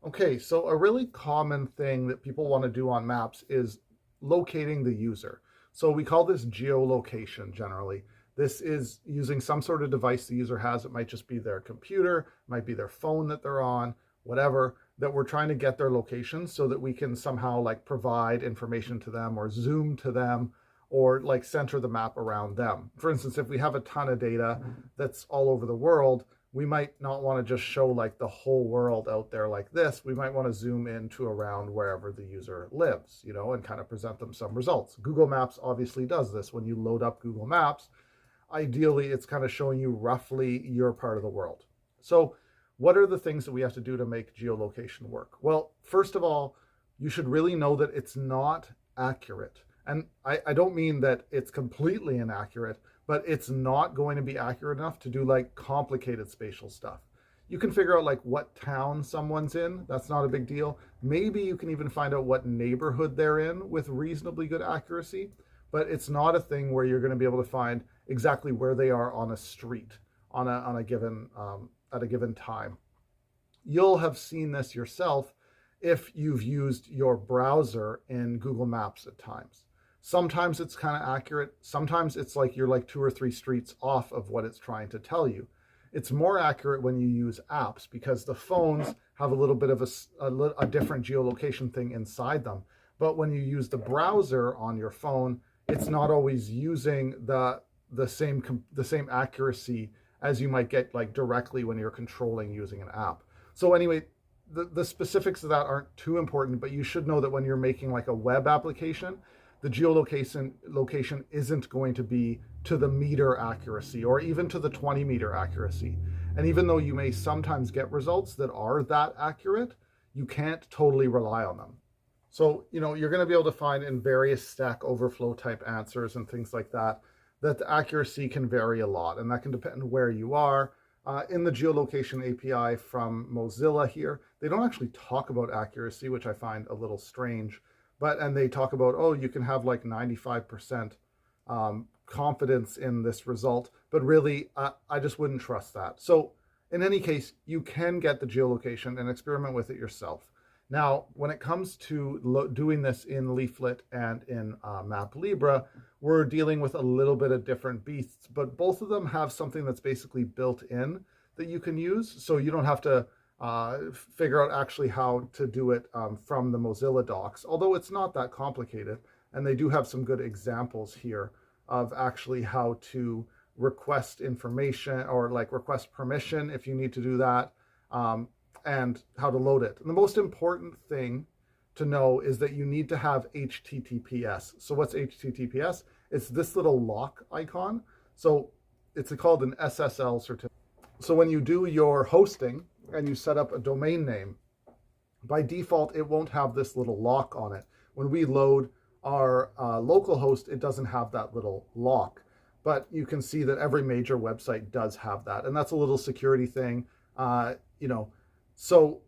Okay, so a really common thing that people want to do on maps is locating the user. So we call this geolocation generally. This is using some sort of device the user has. It might just be their computer, might be their phone that they're on, whatever, that we're trying to get their location so that we can somehow like provide information to them or zoom to them or like center the map around them. For instance, if we have a ton of data that's all over the world, we might not want to just show like the whole world out there like this. We might want to zoom into around wherever the user lives, and kind of present them some results. Google Maps obviously does this. When you load up Google Maps, ideally it's kind of showing you roughly your part of the world. So what are the things that we have to do to make geolocation work? Well, first of all, you should really know that it's not accurate. And I don't mean that it's completely inaccurate, but it's not going to be accurate enough to do like complicated spatial stuff. You can figure out like what town someone's in. That's not a big deal. Maybe you can even find out what neighborhood they're in with reasonably good accuracy, but it's not a thing where you're going to be able to find exactly where they are on a street on a given at a given time. You'll have seen this yourself if you've used your browser in Google Maps at times. Sometimes it's kind of accurate. Sometimes it's like you're like 2 or 3 streets off of what it's trying to tell you. It's more accurate when you use apps because the phones have a little bit of a different geolocation thing inside them. But when you use the browser on your phone, it's not always using the same accuracy as you might get like directly when you're controlling using an app. So anyway, the specifics of that aren't too important, but you should know that when you're making like a web application, the geolocation isn't going to be to the meter accuracy or even to the 20-meter accuracy. And even though you may sometimes get results that are that accurate, you can't totally rely on them. So, you're going to be able to find in various Stack Overflow type answers and things like that, that the accuracy can vary a lot. And that can depend on where you are. In the geolocation API from Mozilla here, they don't actually talk about accuracy, which I find a little strange. And they talk about, oh, you can have like 95% confidence in this result, but really, I just wouldn't trust that. So in any case, you can get the geolocation and experiment with it yourself. Now, when it comes to doing this in Leaflet and in MapLibra, we're dealing with a little bit of different beasts, but both of them have something that's basically built in that you can use. So you don't have to figure out actually how to do it from the Mozilla docs, although it's not that complicated. And they do have some good examples here of actually how to request information or like request permission if you need to do that, and how to load it. And the most important thing to know is that you need to have HTTPS. So what's HTTPS? It's this little lock icon. So it's called an SSL certificate. So when you do your hosting and you set up a domain name, by default, it won't have this little lock on it. When we load our local host, it doesn't have that little lock. But you can see that every major website does have that. And that's a little security thing, So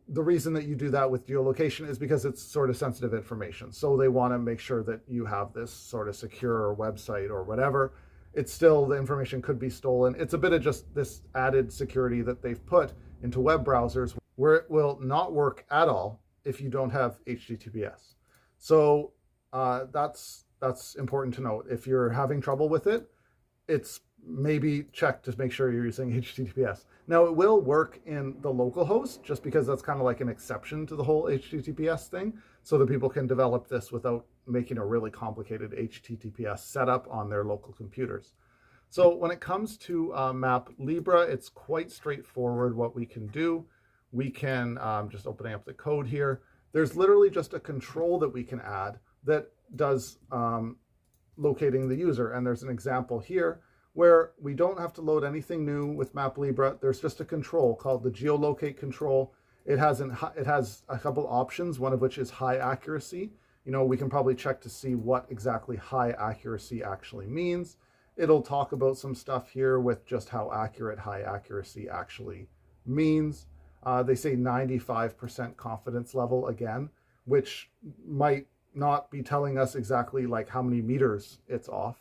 the reason that you do that with geolocation is because it's sort of sensitive information. So they want to make sure that you have this sort of secure website or whatever. It's still, the information could be stolen. It's a bit of just this added security that they've put into web browsers where it will not work at all if you don't have HTTPS. So that's important to note. If you're having trouble with it, it's maybe check to make sure you're using HTTPS. Now it will work in the local host just because that's kind of like an exception to the whole HTTPS thing, so that people can develop this without making a really complicated HTTPS setup on their local computers. So when it comes to MapLibra, it's quite straightforward what we can do. We can, just opening up the code here, there's literally just a control that we can add that does locating the user. And there's an example here where we don't have to load anything new with MapLibra. There's just a control called the geolocate control. It has a couple options, one of which is high accuracy. We can probably check to see what exactly high accuracy actually means. It'll talk about some stuff here with just how accurate high accuracy actually means. They say 95% confidence level again, which might not be telling us exactly like how many meters it's off.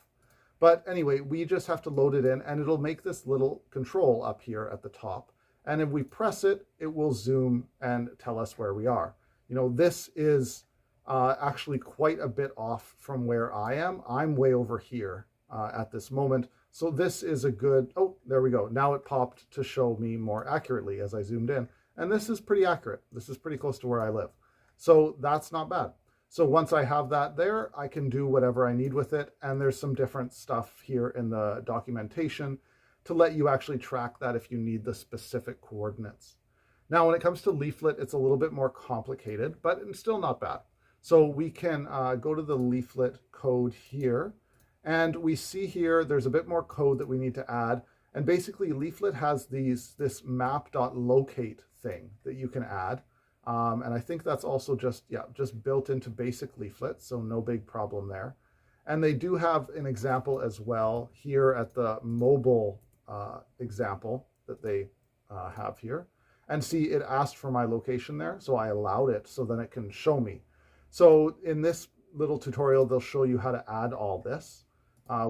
But anyway, we just have to load it in and it'll make this little control up here at the top. And if we press it, it will zoom and tell us where we are. This is actually quite a bit off from where I am. I'm way over here at this moment. So this is a good, oh, there we go. Now it popped to show me more accurately as I zoomed in. And this is pretty accurate. This is pretty close to where I live. So that's not bad. So once I have that there, I can do whatever I need with it. And there's some different stuff here in the documentation to let you actually track that if you need the specific coordinates. Now, when it comes to Leaflet, it's a little bit more complicated, but it's still not bad. So we can go to the Leaflet code here, and we see here there's a bit more code that we need to add. And basically, Leaflet has this map.locate thing that you can add. And I think that's also just built into basic Leaflet, so no big problem there. And they do have an example as well here at the mobile example that they have here. And see, it asked for my location there, so I allowed it so then it can show me. So in this little tutorial, they'll show you how to add all this,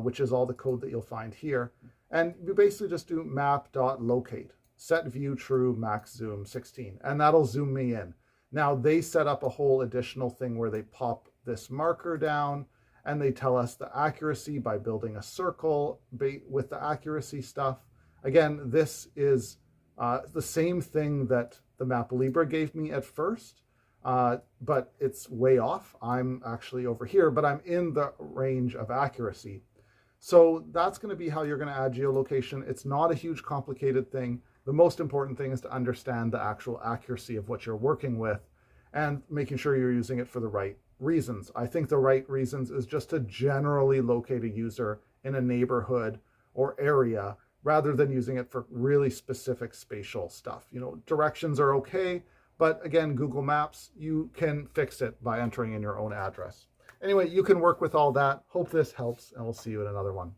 which is all the code that you'll find here. And you basically just do map.locate, set view true, max zoom 16, and that'll zoom me in. Now they set up a whole additional thing where they pop this marker down and they tell us the accuracy by building a circle with the accuracy stuff. Again, this is the same thing that the Map Libre gave me at first, but it's way off. I'm actually over here, but I'm in the range of accuracy. So that's going to be how you're going to add geolocation. It's not a huge complicated thing. The most important thing is to understand the actual accuracy of what you're working with and making sure you're using it for the right reasons. I think the right reasons is just to generally locate a user in a neighborhood or area rather than using it for really specific spatial stuff. Directions are okay, but again, Google Maps, you can fix it by entering in your own address. Anyway, you can work with all that. Hope this helps, and we'll see you in another one.